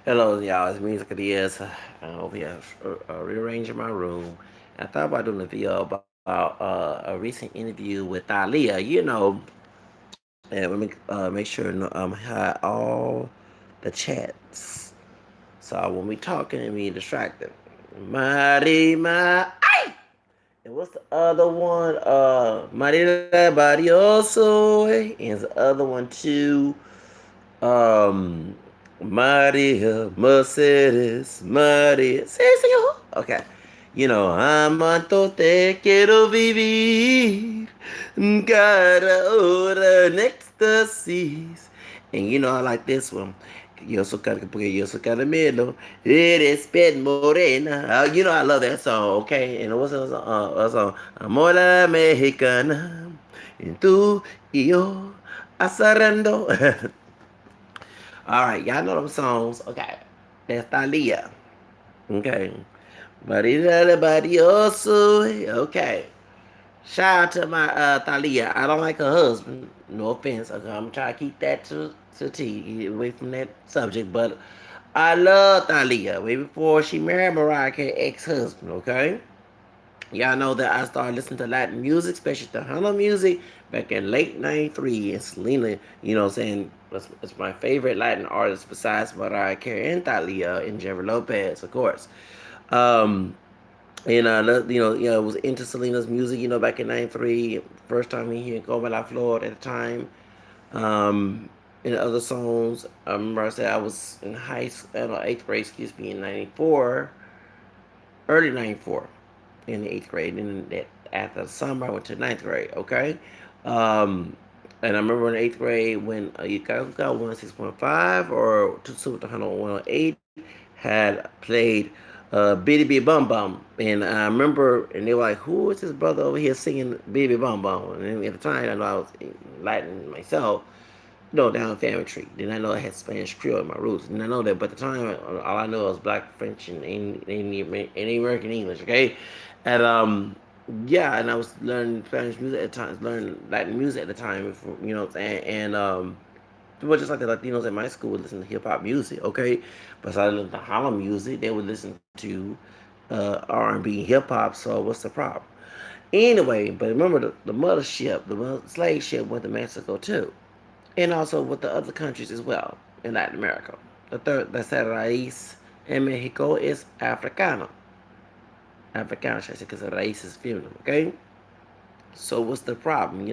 Hello, y'all. It's Music of the Years. Over here, rearranging my room. I thought about doing a video about a recent interview with Thalia. And let me make sure hide all the chats. So when we talking and we distracted. Marima. And what's the other one? Maria Barrioso. And the other one too. Um, Maria, Mercedes, Maria. Sí, señor. Okay. Amanto te quiero vivir. Cada hora in ecstasies. And I like this one. Porque yo soy caramelo, eres pet morena. I love that song, okay? And what's the song? Amor mexicana, y tú y yo asarando. All right, y'all know them songs. Okay, that's Thalia. Okay, but everybody also okay. Shout out to my Thalia. I don't like her husband. No offense. Okay, I'm trying to keep that to T away from that subject. But I love Thalia way before she married Mariah Carey's ex-husband. Okay. Y'all know that I started listening to Latin music, especially Tejano music, back in late '93. And Selena, saying it's my favorite Latin artist besides Mariah Carey and Thalia and Jennifer Lopez, of course. Um, and I was into Selena's music, back in '93. First time here in Coma Florida at the time. Um, and other songs, I remember I said I was in eighth grade, excuse me, in '94, early '94 in the eighth grade, and that after the summer I went to ninth grade. Okay, um, and I remember in eighth grade when you got 106.5 or two super 108 had played Bitty Bitty Bum Bum, and I remember, and they were like, "Who is this brother over here singing Bitty Bitty Bum Bum?" And at the time, I know I was Latin myself, down Family Tree. Then I know I had Spanish Creole in my roots. And I know that, but at the time, all I know was Black, French, and American English. Okay, and yeah, and I was learning Spanish music at times, learning Latin music at the time. And people just like the Latinos at my school would listen to hip hop music. Okay, besides listening to Harlem music, they would listen to R&B, hip hop. So what's the problem? Anyway, but remember the mothership, the slave ship went to Mexico too, and also with the other countries as well in Latin America. The third, the raíz in Mexico is Africano. Africano, should I say, because the raíz is feminine, okay? So what's the problem?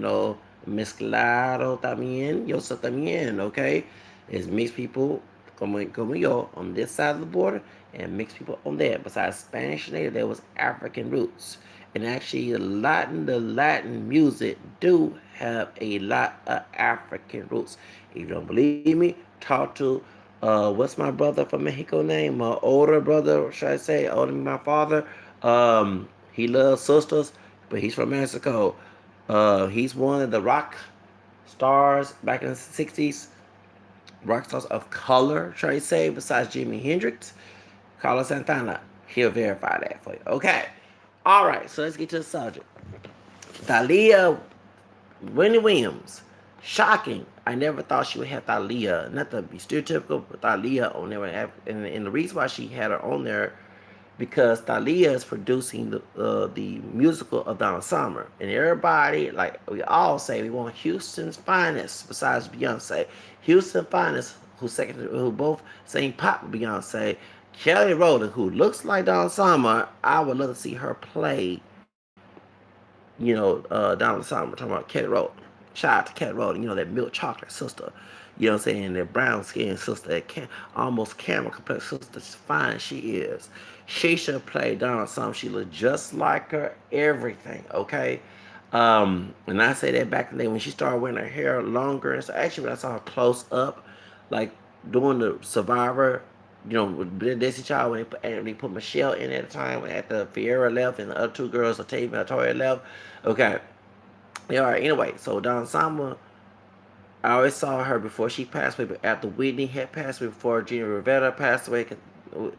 Mezclado también, yo soy también, okay? It's mixed people como yo on this side of the border and mixed people on there. Besides Spanish native, there was African roots. And actually the Latin music do have a lot of African roots. If you don't believe me, talk to what's my brother from Mexico name? My older brother, should I say, older than my father. He loves sisters, but he's from Mexico. He's one of the rock stars back in the '60s, rock stars of color, should I say, besides Jimi Hendrix, Carlos Santana. He'll verify that for you. Okay. All right, so let's get to the subject. Thalia, Wendy Williams. Shocking. I never thought she would have Thalia. Not to be stereotypical, but Thalia on there. And the reason why she had her on there because Thalia is producing the musical of Donna Summer, and everybody, like we all say, we want Houston's finest besides Beyonce. Houston finest, who both sing pop with Beyonce. Kelly Rowland, who looks like Donna Summer, I would love to see her play. Donna Summer. Talking about Kelly Rowland. Shout out to Kelly Rowland. That milk chocolate sister. You know what I'm saying? That brown skinned sister, that almost camera complex sister, fine she is. She should play Donna Summer. She look just like her, everything, okay? And I say that back in the day when she started wearing her hair longer. And so actually, when I saw her close up, like doing the Survivor, with Desi Child, when they put Michelle in at the time, at the Fiera left and the other two girls, Octavia and Latoya left. Okay. Yeah, all right. Anyway, so Donna Summer, I always saw her before she passed away, but after Whitney had passed away, before Gina Rivera passed away,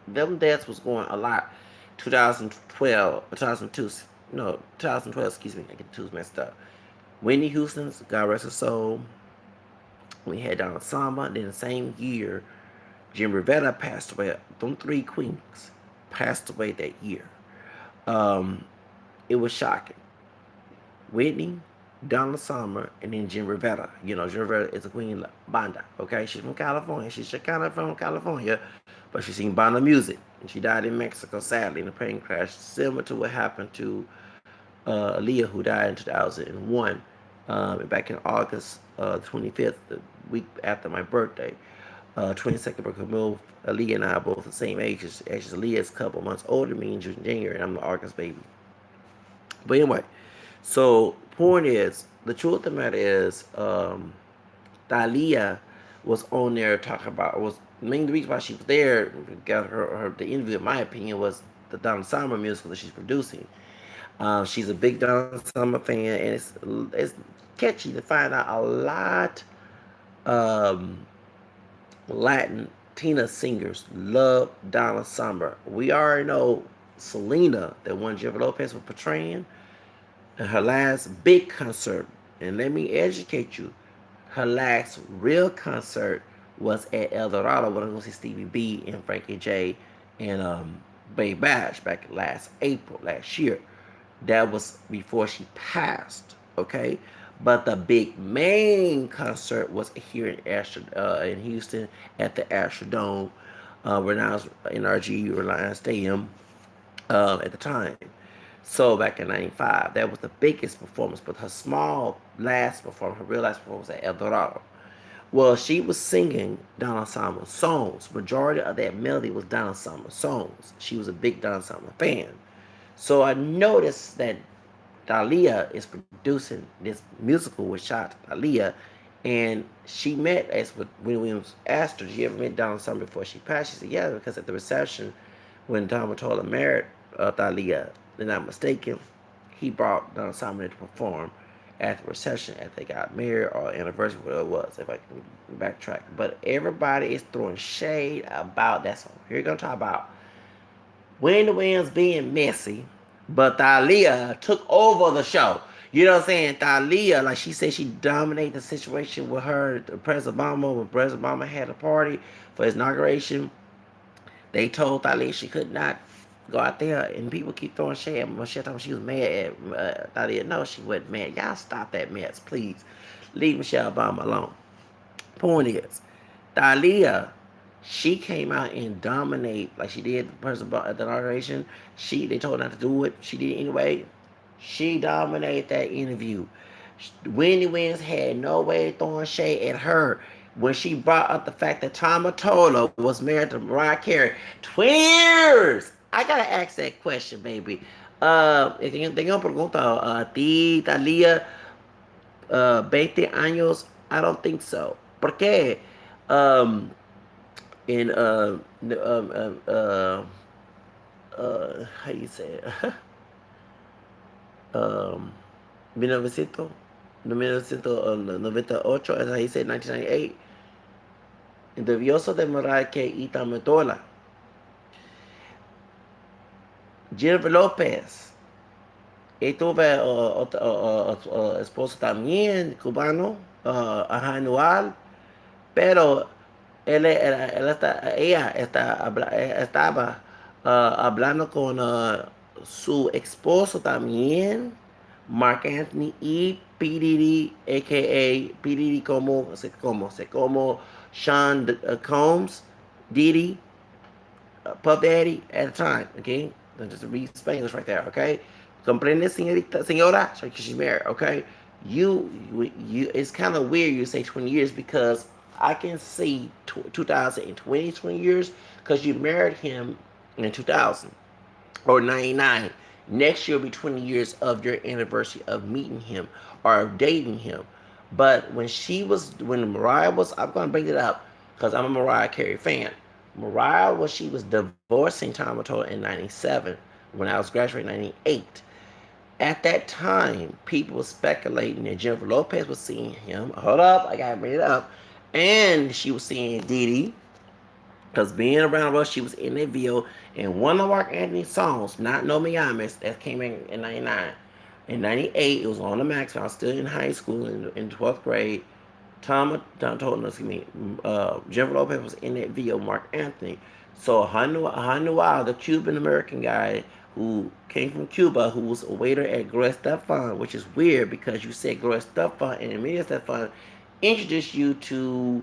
them deaths was going a lot. 2012, 2002, no, 2012, excuse me, I get the twos messed up. Whitney Houston's, God rest her soul. We had Donna Summer. Then the same year, Jim Rivera passed away. Them three queens passed away that year. Um, it was shocking. Whitney, Donna Summer, and then Jim Rivera. You know, Jim Rivera is a queen banda. Okay, she's from California. She's kind of from California, but she sing banda music. And she died in Mexico, sadly, in a plane crash, similar to what happened to Aaliyah, who died in 2001, back in August 25th, the week after my birthday. 22nd birthday. Aaliyah and I are both the same age. Actually, Aaliyah is a couple months older than me in January, and I'm an August baby. But anyway, so point is, the truth of the matter is, Thalia was on there talking about, was the main reason why she was there, got the interview, in my opinion, was the Donna Summer musical that she's producing. She's a big Donna Summer fan, and it's catchy to find out a lot um, Latin Tina singers love Donna Summer. We already know Selena, that one Jennifer Lopez was portraying, in her last big concert. And let me educate you. Her last real concert was at El Dorado when I was to see Stevie B and Frankie J and Bay Bash back last April, last year. That was before she passed, okay? But the big main concert was here in Houston at the Astrodome, Reliance NRG Reliance Stadium at the time. So back in '95, that was the biggest performance. But her small last performance, her real last performance was at El Dorado. Well, she was singing Donna Summer songs. Majority of that melody was Donna Summer songs. She was a big Donna Summer fan. So I noticed that Thalia is producing this musical with shot Thalia, and she met as when Williams asked her, "Did you ever meet Donna Summer before she passed?" She said, "Yeah," because at the reception, when Donna told her married Thalia, if they're not mistaken, he brought Donna Summer in to perform at the reception after they got married or anniversary, whatever it was, if I can backtrack. But everybody is throwing shade about that song. Here you're gonna talk about Wendy Williams being messy, but Thalia took over the show. You know what I'm saying? Thalia, like she said, she dominated the situation with her, President Obama, when President Obama had a party for his inauguration. They told Thalia she could not go out there, and people keep throwing shade. Michelle told me she was mad at Thalia. No, she wasn't mad. Y'all stop that mess, please. Leave Michelle Obama alone. Point is, Thalia, she came out and dominate like she did the person at the inauguration. They told her not to do it. She did it anyway. She dominated that interview. Wendy Williams had no way throwing shade at her when she brought up the fact that Tom Mottola was married to Mariah Carey 20 years. I gotta ask that question, baby. Tengo pregunta a ti, Talia, 20 años. I don't think so. ¿Por qué? Um, in how you say it? um, 1900, 1998, as I said, 1998. Debió demorar que Ita Metola. Jennifer Lopez. Y tuve esposo también, cubano, anual, pero estaba hablando con su esposo también, Mark Anthony y P. Diddy, a.k.a. P. Diddy como Sean Combs, Diddy, Puff Daddy at the time, okay? Just to read Spanish right there, okay? Comprende, señora? So she's married, okay? It's kind of weird you say 20 years because I can see 2020, 20 years because you married him in 2000 or 99. Next year will be 20 years of your anniversary of meeting him or of dating him. But when Mariah was, I'm going to bring it up because I'm a Mariah Carey fan. Mariah she was divorcing Tom Mottola in 97 when I was graduating in 98. At that time, people were speculating that Jennifer Lopez was seeing him. Hold up, I gotta bring it up. And she was seeing Diddy. Because being around us, she was in that video. And one of Mark Anthony's songs, Not No Me Ames, that came in 99. In 98, it was on the Max. I was still in high school in 12th grade. Tom told us, Jennifer Lopez was in that video, Mark Anthony. So Hanuel, the Cuban American guy who came from Cuba, who was a waiter at Gloria Estefan, which is weird because you said Gloria Estefan and Emilia Estefan introduced you to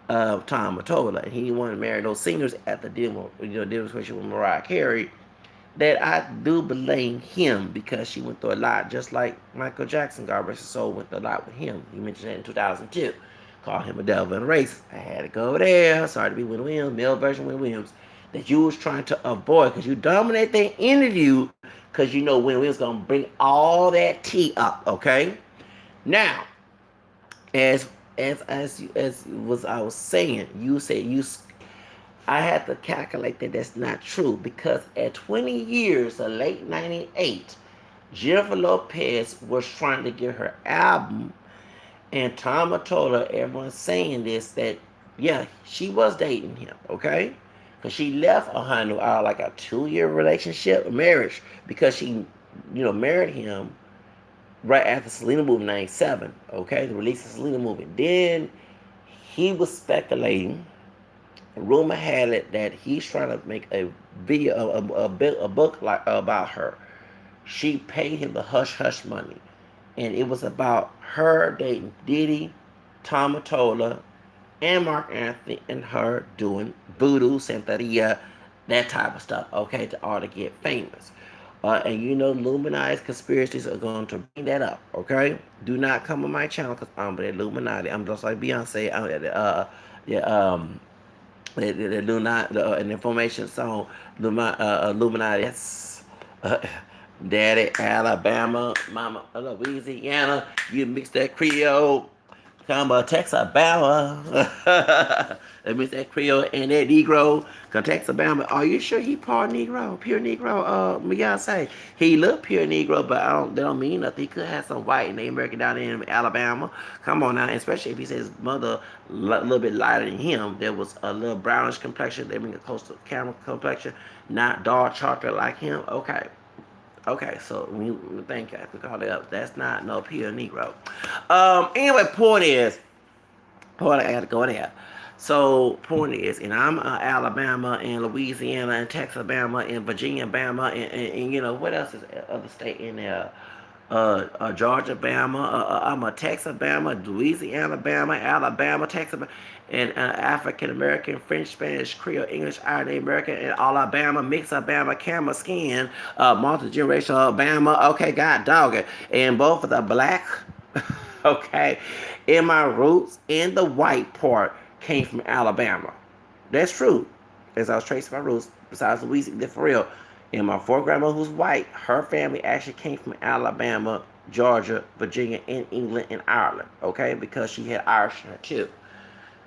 Tom Mottola, and he wanted to marry those singers at the demonstration with Mariah Carey. That I do blame him because she went through a lot, just like Michael Jackson, God rest his soul, went through a lot with him. He mentioned that in 2002. Called him a devil and a racist. I had to go there. Sorry to be Wendy Williams, male version Wendy Williams, that you was trying to avoid because you dominate that interview because you know Wendy Williams going to bring all that tea up, okay? Now, as as was I was saying, you said I had to calculate that that's not true because at 20 years, the late 98, Jennifer Lopez was trying to get her album, and Tom told her, everyone's saying this, that yeah, she was dating him, okay? Because she left a honey out like a 2-year relationship, marriage, because she, married him right after Selena movie in 97, okay? The release of Selena movie. Then he was speculating, rumor had it that he's trying to make a video, a book like about her. She paid him the hush hush money, and it was about her dating Diddy, Tom Mottola, and Mark Anthony, and her doing voodoo, Santeria, that type of stuff. Okay, to all to get famous. And Illuminati's conspiracies are going to bring that up. Okay, do not come on my channel because I'm the Illuminati. I'm just like Beyonce. Yeah, they do not an information song Illuminati. Yes. Uh, Daddy Alabama, Mama Louisiana. You mix that Creole, come Texas Alabama. They mix that Creole and that Negro. Come Texas Alabama. Are you sure he part Negro, pure Negro? Beyonce. He look pure Negro, but That don't mean nothing. He could have some white and Native American down in Alabama. Come on now, especially if he says his mother a little bit lighter than him. There was a little brownish complexion. They bring a coastal caramel complexion, not dark chocolate like him. Okay. Okay, so we think I could call it up. That's not no pure Negro. Anyway, point I got to go there. So point is, and I'm Alabama and Louisiana and Texas, Alabama and Virginia, Bama, and what else is other state in there? Georgia, Bama. I'm a Texas, Bama, Louisiana, Bama, Alabama, Texas, and African American, French, Spanish, Creole, English, Irish American, and Alabama, mix Alabama, camera skin, multi generational Alabama. Okay, God dog it, and both of the black. Okay, in my roots and the white part came from Alabama. That's true. As I was tracing my roots, besides Louisiana, for real. And my fourth grandma, who's white, her family actually came from Alabama, Georgia, Virginia, and England and Ireland. Okay, because she had Irish in her too,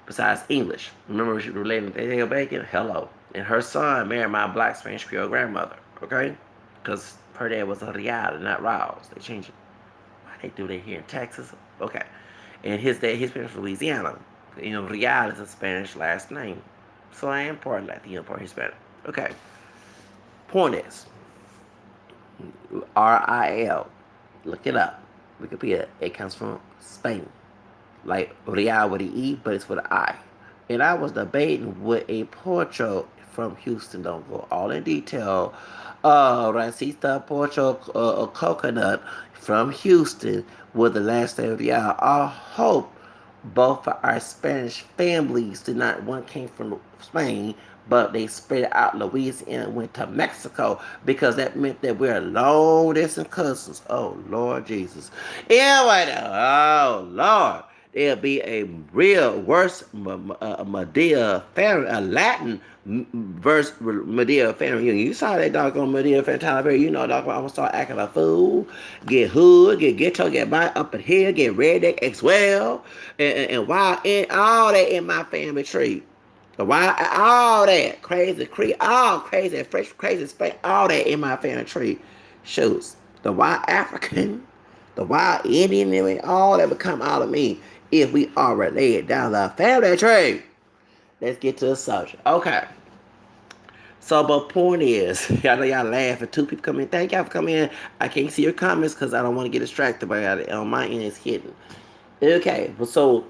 besides English. Remember, she was related to Daniel Bacon. Hello. And her son married my black Spanish Creole grandmother. Okay, because her dad was a Rial, not Rouse. They changed it. Why they do that here in Texas? Okay. And his dad, his parents from Louisiana. Rial is a Spanish last name. So I am part Latino, part Hispanic. Okay. Point is, RIL. Look it up. Wikipedia. It comes from Spain. Like Real with an E, but it's with an I. And I was debating with a portrait from Houston. Don't go all in detail. Racista Porcho Coconut from Houston with the last name Real. I hope both of our Spanish families did not, one came from Spain, but they spread out Louisiana and went to Mexico because that meant that we're long distance cousins. Oh, Lord Jesus. Yeah, right now. Oh, Lord. There'll be a real worse Medea Pharaoh, a Latin verse Medea Pharaoh. You saw that doggone Medea Pharaoh. You know, dog, I'm gonna start acting a fool, get hood, get ghetto, get by up in here, get redneck as well, and wild, and all that in my family tree. The wild, all that crazy, all crazy, fresh, crazy space, all that in my family tree. Shoes. The wild African, the wild Indian, and all that would come out of me if we are related down the family tree. Let's get to the subject. Okay. So, but point is, I know y'all laughing. Two people come in. Thank y'all for coming in. I can't see your comments because I don't want to get distracted by it. On my end, it's hidden. Okay, so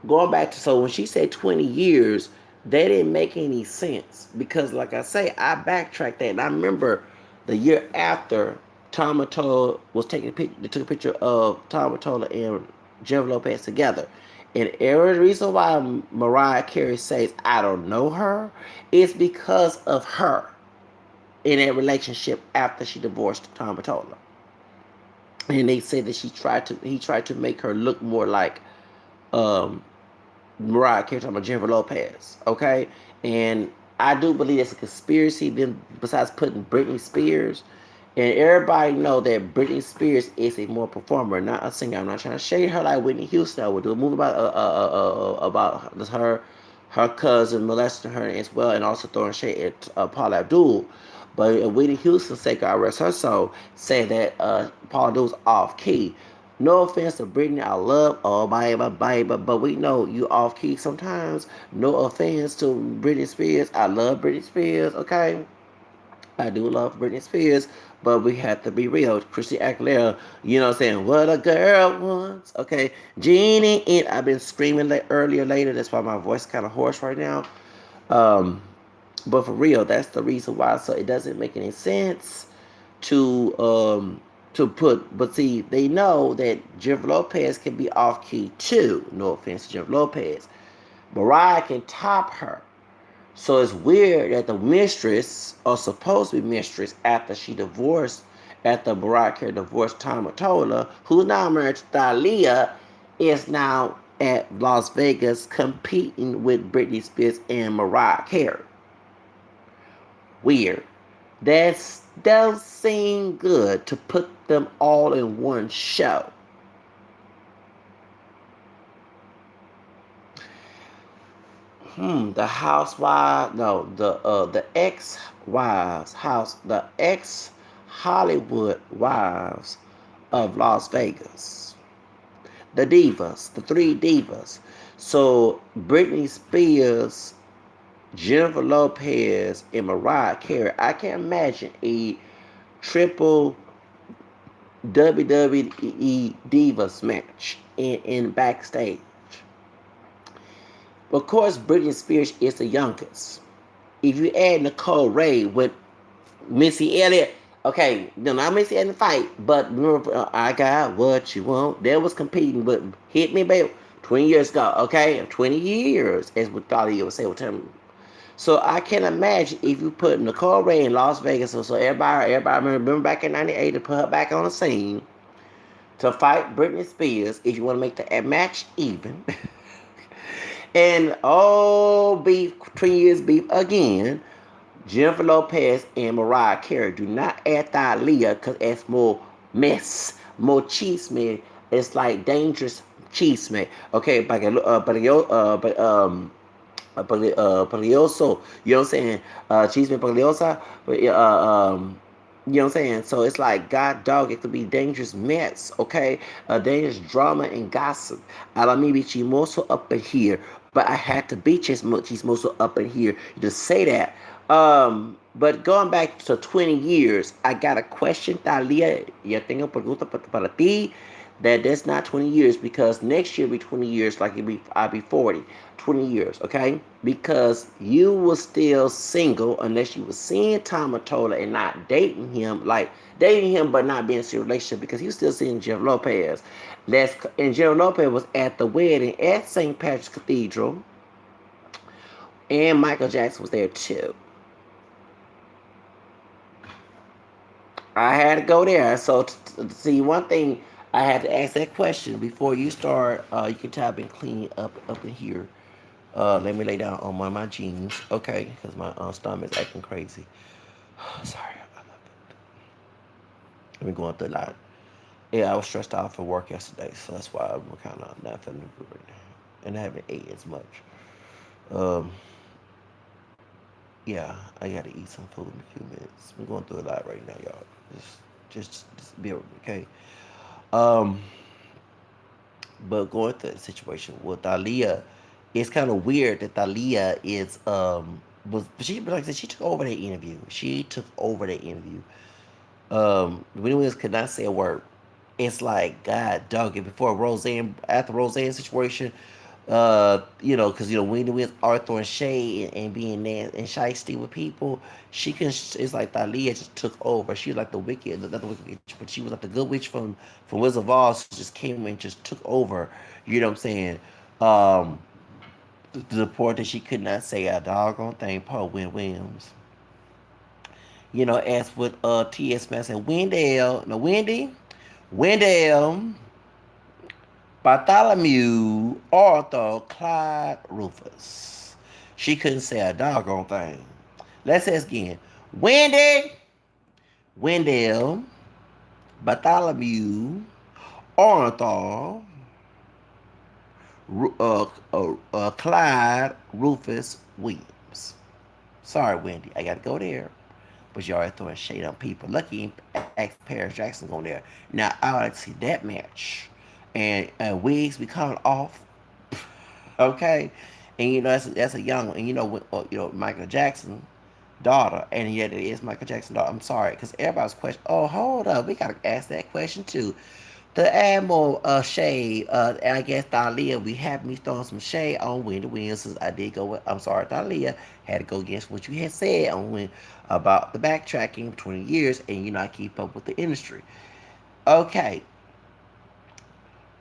going back to, so when she said 20 years, that didn't make any sense because, like I say, I backtracked that, and I remember the year after Tom Mottola was taking a picture. They took a picture of Tom Mottola and Jennifer Lopez together. And every reason why Mariah Carey says I don't know her is because of her in that relationship after she divorced Tom Mottola. And they said that he tried to make her look more like um, Mariah Carey, talking about Jennifer Lopez, okay? And I do believe it's a conspiracy. Then besides putting Britney Spears, and everybody know that Britney Spears is a more performer, not a singer. I'm not trying to shade her like Whitney Houston. I would do a movie about her cousin molesting her as well, and also throwing shade at Paula Abdul. But Whitney Houston, say God rest her soul, said that Paula Abdul's off key. No offense to Britney, I love oh baby, but we know you off key sometimes. No offense to Britney Spears, I love Britney Spears. Okay, I do love Britney Spears, but we have to be real. Chrissy Aguilera, you know what I'm saying? What a girl wants. Okay, Jeannie, and I've been screaming earlier, later. That's why my voice kind of hoarse right now. Um, but for real, that's the reason why. So it doesn't make any sense to put. But see, they know that Jennifer Lopez can be off key too. No offense to Jennifer Lopez. Mariah can top her. So it's weird that the mistress, or supposed to be mistress, after she divorced, after Mariah Carey divorced Tom Mottola, who's now married to Thalia, is now at Las Vegas competing with Britney Spears and Mariah Carey. Weird. That does seem good to put them all in one show. The housewives, no, the ex wives, the ex Hollywood wives of Las Vegas, the divas, the three divas. So Britney Spears, Jennifer Lopez, and Mariah Carey. I can imagine a triple WWE divas match in backstage. Of course, Britney Spears is the youngest. If you add Nicole Ray with Missy Elliott, okay, no, not Missy Elliott fight, but remember, I got what you want. They was competing with Hit Me Baby 20 years ago, okay? 20 years, as what Thalia would say with him. So I can imagine if you put Nicole Ray in Las Vegas, so everybody remember back in '98 to put her back on the scene to fight Britney Spears. If you want to make the match even, and all beef, 3 years beef again. Jennifer Lopez and Mariah Carey. Do not add Thalia because it's more mess, more chisme. It's like dangerous chisme. Okay, peligroso. You know what I'm saying? Chisme peligrosa. You know what I'm saying? So it's like, God dog, it could be dangerous mess, okay? Dangerous drama and gossip. I don't mean be chismoso up in here, but I had to be chismoso up in here to say that. But going back to 20 years, I got a question, Thalia. Yo tengo pregunta para ti. That's not 20 years because next year will be 20 years, like I'll be 40. 20 years, okay? Because you were still single unless you were seeing Tom Mottola and not dating him, like dating him but not being in a serious relationship because he was still seeing Jennifer Lopez. And Jennifer Lopez was at the wedding at St. Patrick's Cathedral, and Michael Jackson was there too. I had to go there. So, see, one thing I had to ask that question before you start. You can tell I've been cleaning up in here. Let me lay down on one of my jeans, okay? Because my stomach is acting crazy. Sorry, I've been going through a lot. Yeah, I was stressed out for work yesterday, so that's why I'm kind of not feeling good right now, and I haven't ate as much. Um, yeah, I gotta eat some food in a few minutes. We're going through a lot right now, y'all. Just be with me, okay? Um, but going through the situation with Thalia, it's kind of weird that Thalia is she, like I said, she took over that interview. She took over that interview. Winnie Williams could not say a word. It's like God dog it before Roseanne, after Roseanne situation. Because Wendy with Arthur and Shay and being there and shiesty with people, she can. It's like Thalia just took over. She was like the wicked, not the wicked witch, but she was like the good witch from Wizard of Oz. She just came and just took over. You know what I'm saying? Um, to the point that she could not say a doggone thing. Paul Williams. As with T.S. Mass and Wendell, no Wendy, Wendell, Bartholomew, Arthur, Clyde, Rufus. She couldn't say a doggone thing. Let's ask again. Wendy, Wendell, Bartholomew, Arthur, Clyde, Rufus, Williams. Sorry, Wendy, I gotta go there. But you already throwing shade on people. Lucky you asked Paris Jackson going there. Now I would like to see that match. And wigs be coming off. Okay, and that's a young one. And Michael Jackson daughter, and yet it is Michael Jackson daughter. I'm sorry, because everybody's question. Oh, hold up, we gotta ask that question too. To add more shade, I guess Thalia, we have me throwing some shade on Wendy Williams. Since I did go with, I'm sorry, Thalia, had to go against what you had said on when about the backtracking 20 years, and I keep up with the industry. Okay,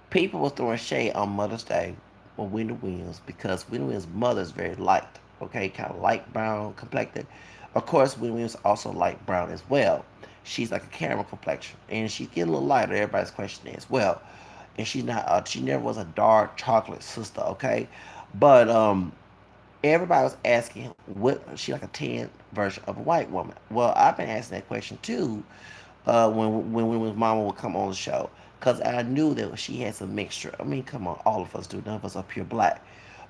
people were throwing shade on Mother's Day with Wendy Williams because Wendy Williams' mother is very light, okay, kind of light brown complected. Of course, Wendy Williams also light brown as well. She's like a caramel complexion, and she's getting a little lighter. Everybody's questioning as well, and she's not. She never was a dark chocolate sister, okay, but everybody was asking what she like a tan version of a white woman. Well, I've been asking that question too when Mama would come on the show because I knew that she had some mixture. I mean, come on, all of us do. None of us are pure black.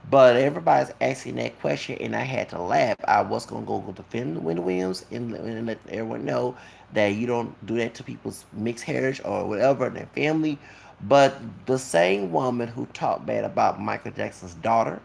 But everybody's asking that question, and I had to laugh. I was gonna go defend Wendy Williams and let everyone know that you don't do that to people's mixed heritage or whatever in their family. But the same woman who talked bad about Michael Jackson's daughter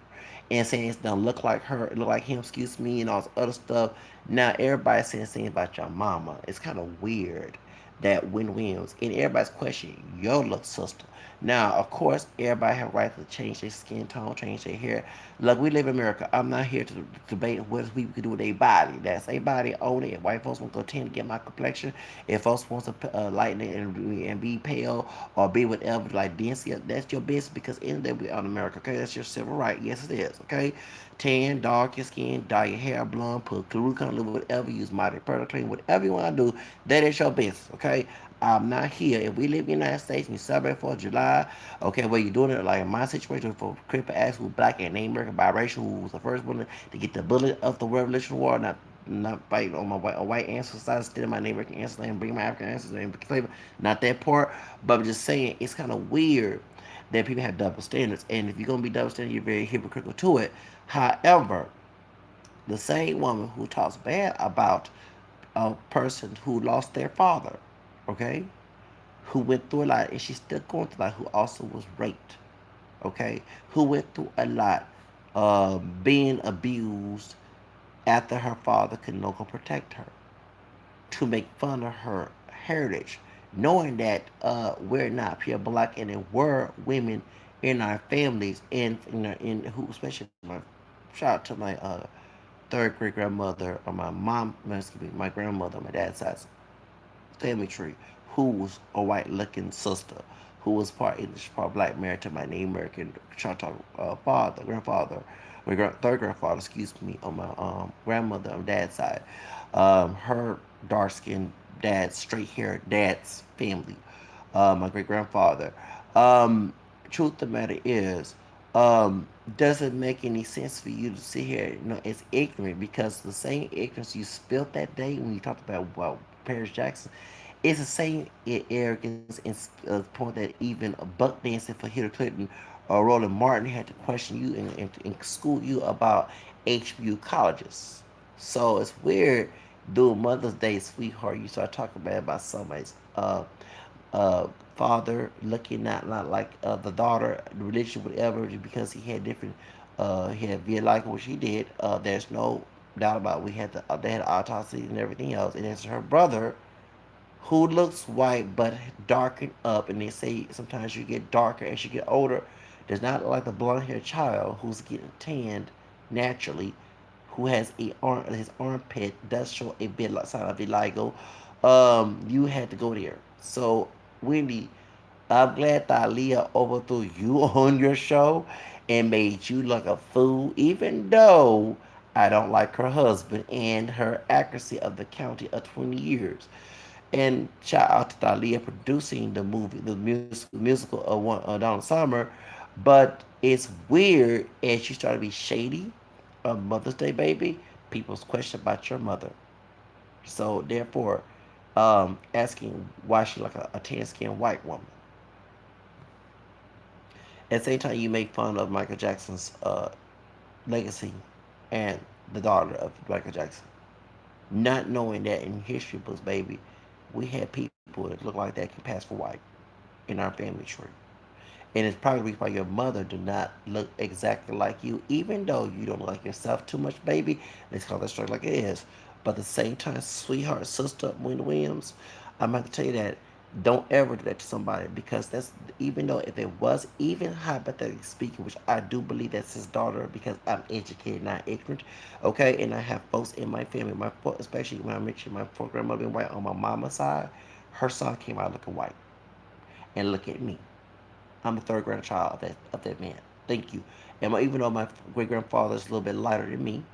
and saying it don't look like her, look like him, excuse me, and all this other stuff. Now everybody's saying things about your mama. It's kind of weird that Wendy Williams and everybody's questioning your little sister. Now, of course, everybody have right to change their skin tone, change their hair. Look, we live in America. I'm not here to debate what people can do with their body. That's their body, own it. If white folks want to go tend to get my complexion, if folks want to lighten it and be pale or be whatever, like density, that's your business because in there we are in America, okay? That's your civil right. Yes, it is, okay? Tan, dark your skin, dye your hair blonde, put glue color, whatever, use mighty product clean, whatever you want to do, that is your business, okay? I'm not here. If we live in the United States and you celebrate 4th of July, okay, well, you're doing it like in my situation for Cripple Ass who's black and Native American biracial, who was the first one to get the bullet of the Revolutionary War, not fighting on my white ancestors side, still my Native American ancestors and bring my African ancestors and flavor. Not that part, but I'm just saying it's kind of weird that people have double standards. And if you're going to be double standard, you're very hypocritical to it. However, the same woman who talks bad about a person who lost their father, okay, who went through a lot, and she's still going through a lot, who also was raped, okay, who went through a lot, being abused after her father could no longer protect her, to make fun of her heritage, knowing that we're not pure black and there were women in our families, and in who, especially shout out to my third great grandmother or my mom, excuse me, my grandmother on my dad's side family tree, who was a white looking sister, who was part English, part black, married to my Native American Choctaw father, grandfather, third grandfather, excuse me, on my grandmother on dad's side. Her dark skinned dad, straight haired dad's family, my great grandfather. Um, Truth of the matter is, doesn't make any sense for you to sit here, it's ignorant because the same ignorance you spilt that day when you talked about Paris Jackson, it's the same arrogance and point that even Buck dancing for Hillary Clinton or Roland Martin had to question you and school you about HBU colleges. So it's weird doing Mother's Day, sweetheart. You start talking about somebody's father looking not like the daughter, the religion, whatever, because he had different, he had via like what she did. There's no doubt about it. They had autopsy and everything else, and it's her brother who looks white but darkened up, and they say sometimes you get darker as you get older. does not look like the blonde haired child who's getting tanned naturally, who has his armpit does show a bit like sign of vitiligo. You had to go there. So Wendy, I'm glad Thalia overthrew you on your show and made you look a fool, even though I don't like her husband and her accuracy of the county of 20 years. And shout out to Thalia producing the movie, the musical of Donna Summer. But it's weird as you start to be shady of Mother's Day, baby. People's question about your mother. So therefore, asking why she like a tan skinned white woman. At the same time, you make fun of Michael Jackson's legacy and the daughter of Michael Jackson, not knowing that in history books, baby, we had people that look like that can pass for white in our family tree. And it's probably why your mother do not look exactly like you, even though you don't like yourself too much, baby. Let's call that straight like it is. But at the same time, sweetheart, sister, Wendy Williams, I'm about to tell you that don't ever do that to somebody because that's even though if it was even hypothetically speaking, which I do believe that's his daughter because I'm educated, not ignorant. Okay, and I have folks in my family, especially when I mentioned my poor grandmother being white on my mama's side, her son came out looking white. And look at me. I'm the third grandchild of that man. Thank you. And even though my great grandfather is a little bit lighter than me,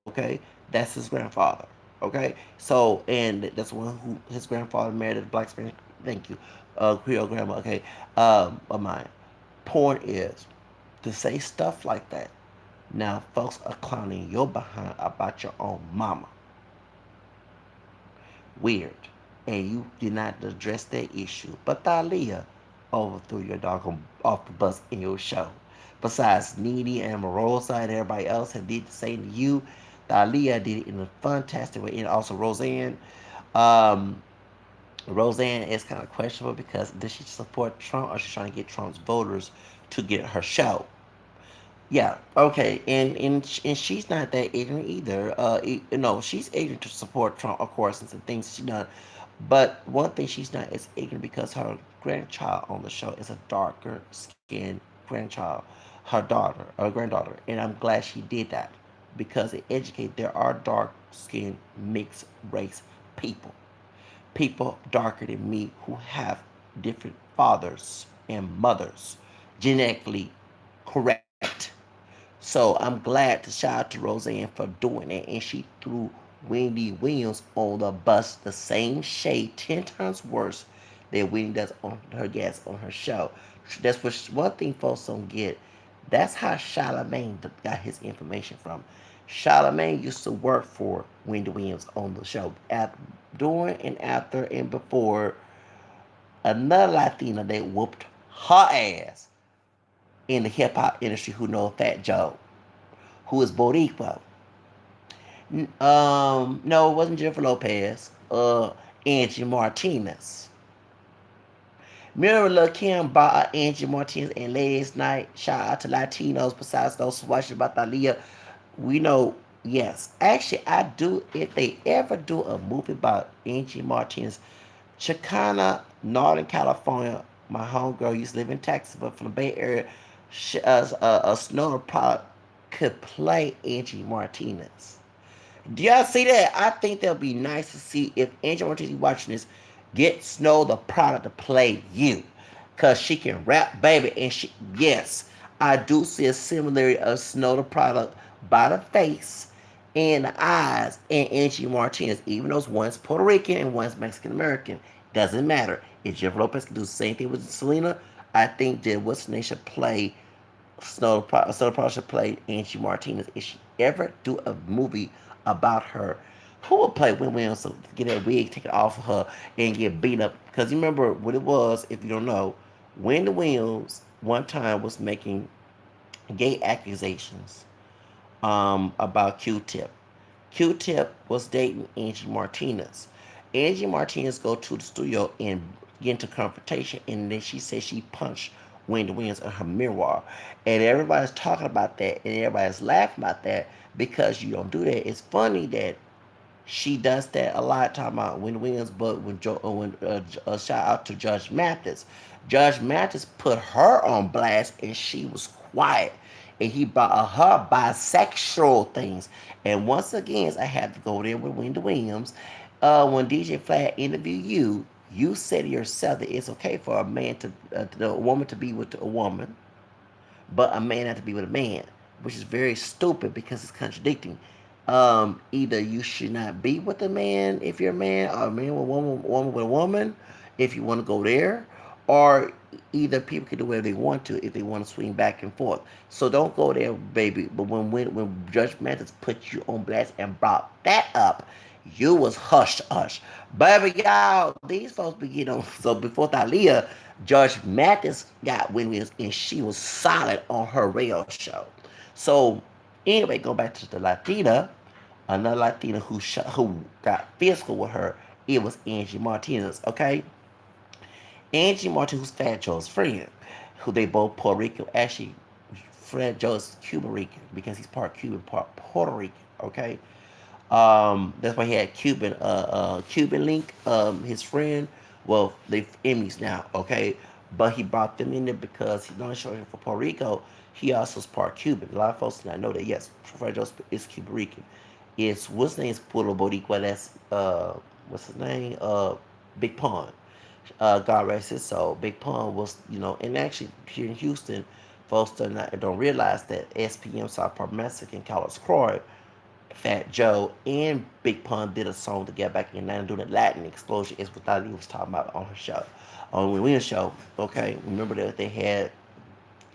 okay, that's his grandfather. Okay, so and that's one who his grandfather married a black Spanish. Thank you, Creole grandma. Okay, of mine. Point is to say stuff like that. Now, folks are clowning your behind about your own mama. Weird. And you did not address that issue. But Thalia overthrew your dog off the bus in your show. Besides Needy and Marosa and everybody else had did the same to you, Thalia did it in a fantastic way. And also Roseanne. Um, Roseanne is kind of questionable because does she support Trump or is she trying to get Trump's voters to get her show? Yeah, okay, and she's not that ignorant either. No, she's ignorant to support Trump, of course, and some things she done. But one thing she's not is ignorant because her grandchild on the show is a darker skinned grandchild, her daughter, or granddaughter, and I'm glad she did that because it educates there are dark skinned mixed race people, people darker than me who have different fathers and mothers, genetically correct. So I'm glad to shout out to Roseanne for doing it. And she threw Wendy Williams on the bus the same shade 10 times worse than Wendy does on her guests on her show. That's what one thing folks don't get. That's how Charlamagne got his information from. Charlamagne used to work for Wendy Williams on the show. During and after and before, another Latina that whooped her ass in the hip hop industry who know Fat Joe, who is Boricua. No, it wasn't Jennifer Lopez. Angie Martinez. Remember Lil Kim bought Angie Martinez and Ladies Night. Shout out to Latinos besides those watching about Thalia. We know, yes. Actually, I do, if they ever do a movie about Angie Martinez, Chicana, Northern California, my homegirl used to live in Texas, but from the Bay Area, a Snow product could play Angie Martinez. Do y'all see that? I think that'll be nice to see if Angel Ortiz watching this, get Snow the product to play you. Cause she can rap baby and she yes, I do see a similarity of Snow the product by the face and the eyes and Angie Martinez, even though one's Puerto Rican and one's Mexican American. Doesn't matter. If Jennifer Lopez can do the same thing with Selena, I think that what's the name should play Snow probably should play Angie Martinez. If she ever do a movie about her, who would play Wendy Williams to get that wig taken off of her and get beat up? Because you remember what it was, if you don't know, Wendy Williams one time was making gay accusations about Q-Tip. Q-Tip was dating Angie Martinez. Angie Martinez go to the studio and get into confrontation, and then she said she punched Wendy Williams in her mirror. And everybody's talking about that, and everybody's laughing about that because you don't do that. It's funny that She does that a lot, talking about Wendy Williams. But when shout out to Judge Mathis. Judge Mathis put her on blast, and she was quiet. And he brought her bisexual things. And once again, I have to go there with Wendy Williams. When DJ Flat interviewed you, you said yourself that it's okay for a woman to be with a woman, but a man had to be with a man, which is very stupid because it's contradicting. Either you should not be with a man if you're a man, or a man with a woman with a woman, if you want to go there, or either people can do whatever they want to if they want to swing back and forth. So don't go there, baby. But when Judge Mathis put you on blast and brought that up, you was hush. Baby, y'all, these folks be getting on. So before Thalia, Judge Mathis got Wendy, and she was solid on her radio show. So anyway, go back to the Latina, another Latina who got physical with her. It was Angie Martinez. Okay, Angie Martinez, who's Fat Joe's friend, who they both Puerto Rican. Actually, Fred Joe is Cuban Rican because he's part Cuban, part Puerto Rican. Okay, that's why he had Cuban Link, his friend. Well, they enemies now, okay. But he brought them in there because he's not showing for Puerto Rico. He also is part Cuban. A lot of folks do not know that. Yes, Fredo is Cuban Rican. It's what's his name is Puerto Boricua. That's what's his name? Big Pun. God rest his soul. Big Pun was, and actually here in Houston, folks don't realize that SPM South Park Mexican Carlos Croy, Fat Joe, and Big Pun did a song together back in 19 doing the Latin Explosion. Is what Thalia was talking about on her show, on the Williams show. Okay, remember that they had.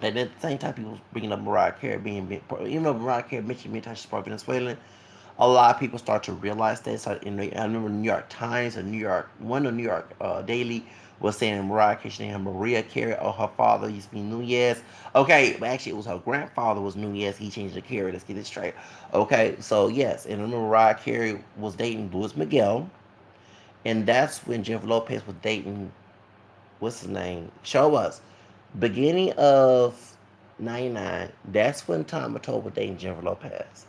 And at the same time, people was bringing up Mariah Carey even though Mariah Carey mentioned many times she's part Venezuelan, a lot of people start to realize that. So I remember the New York Times and one of the New York Daily was saying Mariah Carey, she named her Maria Carey, or her father used to be Nunez. Okay, but actually it was her grandfather was Nunez. He changed the Carey. Let's get it straight. Okay, so yes, and I remember Mariah Carey was dating Luis Miguel, and that's when Jennifer Lopez was dating what's his name? Show us. Beginning of '99, that's when Tom Matova was dating Jennifer Lopez.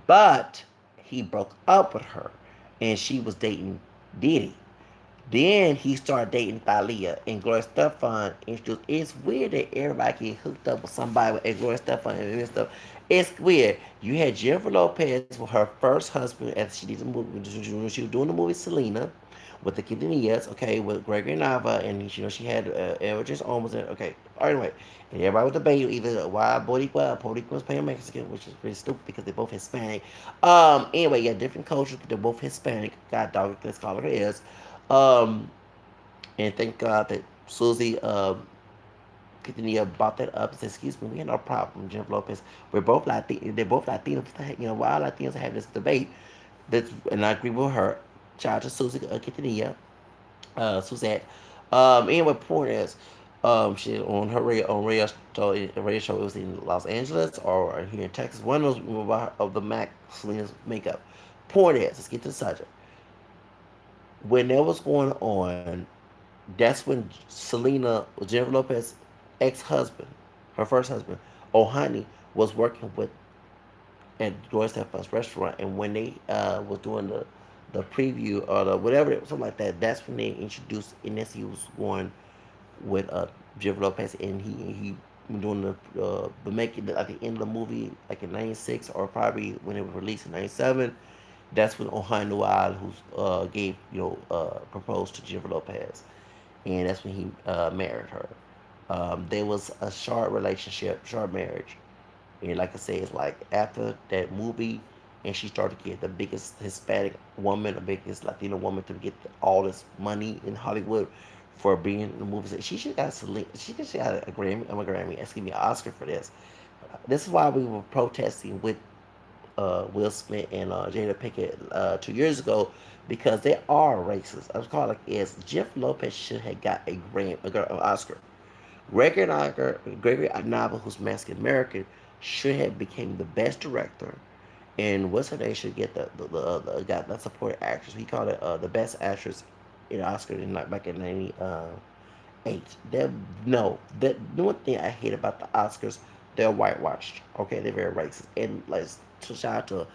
But he broke up with her and she was dating Diddy. Then he started dating Thalia and Gloria Stefan introduced. It's weird that everybody get hooked up with somebody with Gloria Stefan and stuff. It's weird. You had Jennifer Lopez with her first husband as she did the movie when she was doing the movie Selena with the Quintanillas, okay, with Gregory Nava, and she had Eldridge almost okay. Anyway, and everybody was debating either why Boricua or Puerto Rico was playing Mexican, which is pretty stupid because they're both Hispanic. Anyway, yeah, different cultures, but they're both Hispanic. God dog, let's call it is. Um, and thank God that Susie Quintanilla brought that up and said, "Excuse me, we had no problem, Jennifer Lopez. We're both Latinos. They're both Latinos. Why Latinos have this debate?" And I agree with her. Shout out to Susie Quintanilla, Suzette. Anyway, point is, she on her radio show. It was in Los Angeles or here in Texas. One of those of the Mac Selena's makeup. Point is, let's get to the subject. When that was going on, that's when Selena, Jennifer Lopez's ex-husband, her first husband, Ohani, was working with at Gloria Stefan's restaurant, and when they was doing the preview or the whatever something like that, that's when they introduced Ines. He was going with Jennifer Lopez, and he doing the making at the end of the movie, like in '96 or probably when it was released in '97. That's when Ohio Noel, who gave proposed to Jennifer Lopez, and that's when he married her. There was a short relationship, short marriage, and like I said, it's like after that movie, and she started to get the biggest Hispanic woman, the biggest Latino woman to get all this money in Hollywood for being in the movies. She should got she should got a Grammy. I'm a Grammy. Excuse me, an Oscar for this. This is why we were protesting with Will Smith and Jada Pinkett 2 years ago because they are racist. I was called like is Jeff Lopez should have got a Grammy, an Oscar. Gregory Nava, who's Mexican American, should have became the best director, and what's her name should get the got that supporting actress. He called it the best actress in Oscar in like back in '98. That no, that one thing I hate about the Oscars, they're whitewashed. Okay, they're very racist, and like to shout out to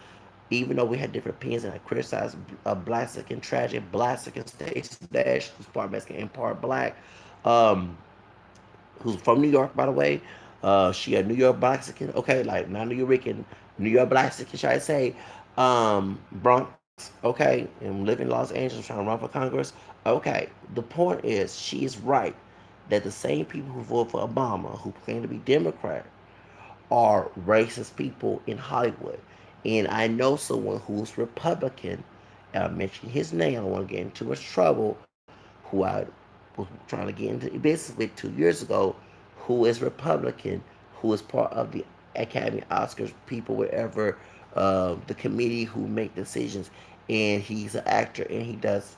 Even though we had different opinions and I criticized Black and Tragic, Black and Stacey Dash, who's part Mexican and part Black, um, who's from New York, by the way. She a New York Mexican, okay, like not New Yorican, New York Mexican, should I say? Bronx, okay, and live in Los Angeles, trying to run for Congress. Okay, the point is, she is right that the same people who voted for Obama, who claim to be Democrat, are racist people in Hollywood. And I know someone who's Republican, and I mentioned his name, I don't want to get into too much trouble, who I was trying to get into business with 2 years ago, who is Republican, who is part of the Academy Oscars people, wherever, the committee who make decisions. And he's an actor and he does,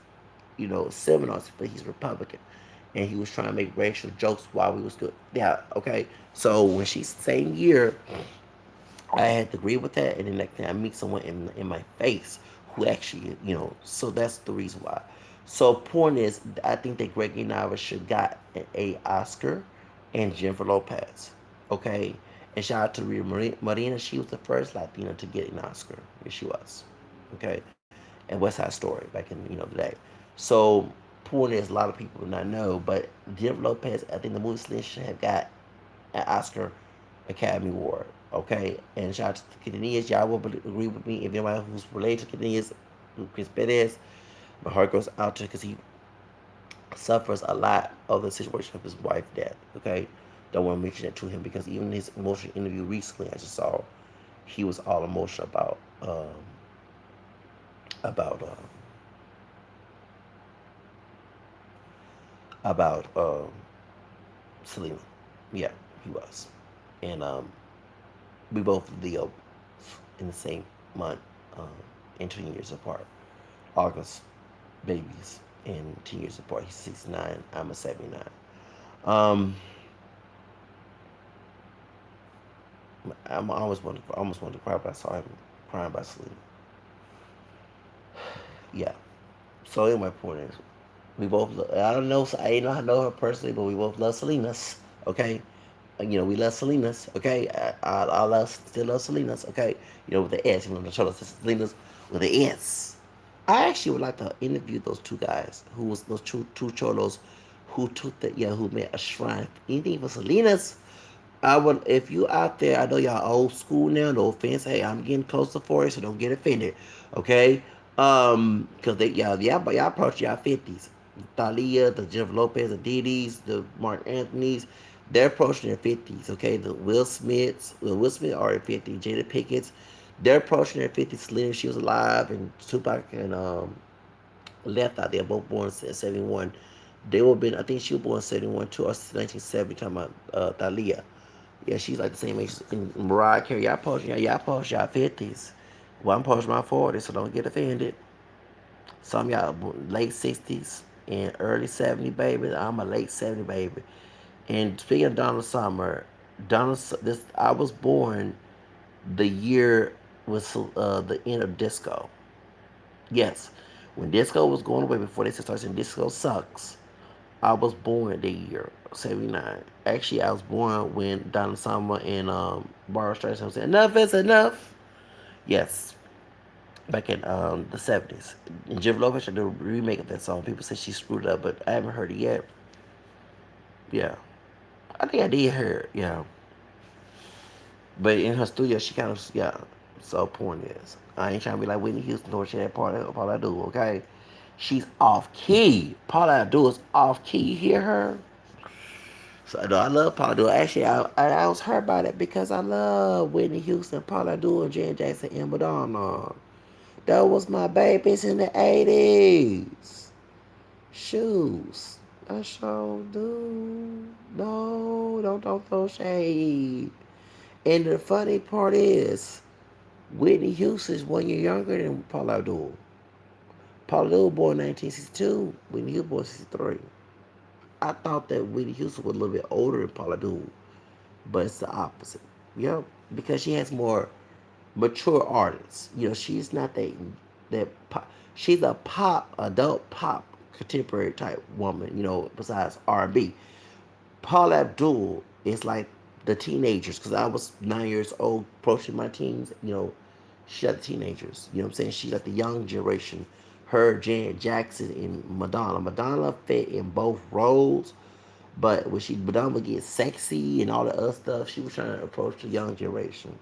seminars, but he's Republican. And he was trying to make racial jokes while we was good. Yeah, okay. So when she's same year, I had to agree with that, and then next thing I meet someone in my face who actually, so that's the reason why. So point is, I think that Greg Nava should got a Oscar, and Jennifer Lopez, okay. And shout out to Marina, she was the first Latina to get an Oscar. Yes, she was, okay. And West Side Story back in the day. So point is, a lot of people do not know, but Jennifer Lopez, I think the movie Sling should have got an Oscar Academy Award. Okay, and shout out to Quintanillas. Y'all will agree with me if anybody who's related to Quintanillas, Chris Perez. My heart goes out to him because he suffers a lot of the situation of his wife death. Okay, don't want to mention that to him because even his emotional interview recently, I just saw, he was all emotional about about Selena. Yeah, he was, and we both Leo in the same month, um, and 2 years apart. August babies and 10 years apart. He's 69. I'm a 79. Um, I almost wanted to cry, but I saw him crying by sleep. Yeah. So anyway, point is, we both. I don't know. I ain't know I know her personally, but we both love Selena's. Okay. We love Selena's. Okay. I love still love Selena's. Okay. With the S. The show us Selena's with the S. I actually would like to interview those two guys, who was those two cholos, who took who made a shrine. Anything for Selena's. I would, if you out there, I know y'all old school now. No offense. Hey, I'm getting close to 40, so don't get offended. Okay, because y'all approach y'all 50s. Thalia, the Jennifer Lopez, the Diddy's, the Mark Anthony's, they're approaching their 50s. Okay, the Will Smith are at 50. Jada Pickett's, they're approaching their 50s. Selena, she was alive, and Tupac and left out. They're both born in 71. They were been, I think she was born in 71 too, or 1970. Talking about Thalia. Yeah, she's like the same age as Mariah Carey. Y'all post y'all 50s. Well, I'm posting my 40s, so don't get offended. Some of y'all late 60s and early 70 baby. I'm a late 70 baby. And speaking of Donald Summer, this I was born the year was the end of disco. Yes, when disco was going away before they started saying disco sucks, I was born the year 79. Actually, I was born when Donna Summer and Barbara Streisand said, "Enough is enough." Yes, back in the 70s. And Jennifer Lopez did a remake of that song. People say she screwed up, but I haven't heard it yet. Yeah, I think I did hear it, yeah. But in her studio, she kind of, yeah. So, point is, I ain't trying to be like Whitney Houston or she had part of all I do, okay? She's off key. Paula Abdul is off key. You hear her? So no, I love Paula Abdul. Actually, I was hurt by that because I love Whitney Houston, Paula Abdul, and Janet Jackson, and Madonna. That was my babies in the 80s. Shoes. I sure do. No, don't throw shade. And the funny part is, Whitney Houston is 1 year younger than Paula Abdul. Paula Abdul born in 1962. Whitney Houston born in 63. I thought that Whitney Houston was a little bit older than Paula Abdul, but it's the opposite. Yep, because she has more mature artists. She's not that pop. She's a pop, adult pop, contemporary type woman. Besides R&B. Paula Abdul is like the teenagers because I was 9 years old, approaching my teens. She got the teenagers. You know what I'm saying? She got the young generation. Her, Janet Jackson, and Madonna. Madonna fit in both roles, but when Madonna would get sexy and all the other stuff, she was trying to approach the young generation.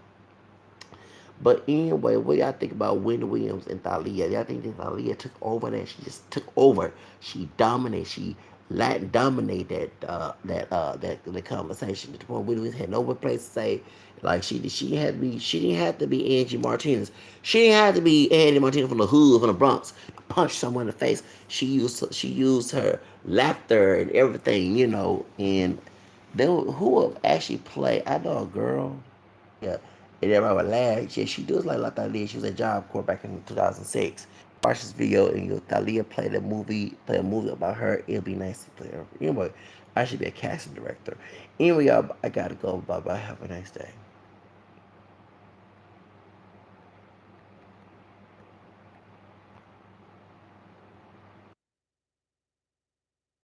But anyway, what y'all think about Wendy Williams and Thalia? Y'all think that Thalia took over that? She just took over. She dominated. She Latin dominated that the conversation. To the point Wendy Williams had no place to say. Like she didn't have to be Angie Martinez. She didn't have to be Angie Martinez from the hood from the Bronx to punch someone in the face. She used her laughter and everything, and they who will actually play. I know a girl. Yeah. And everybody would laugh. Yeah, she does like Thalia. She was at Job Corps back in 2006. Watch this video and Thalia play a movie about her. It'll be nice to play her. Anyway, I should be a casting director. Anyway, y'all, I gotta go. Bye bye. Have a nice day.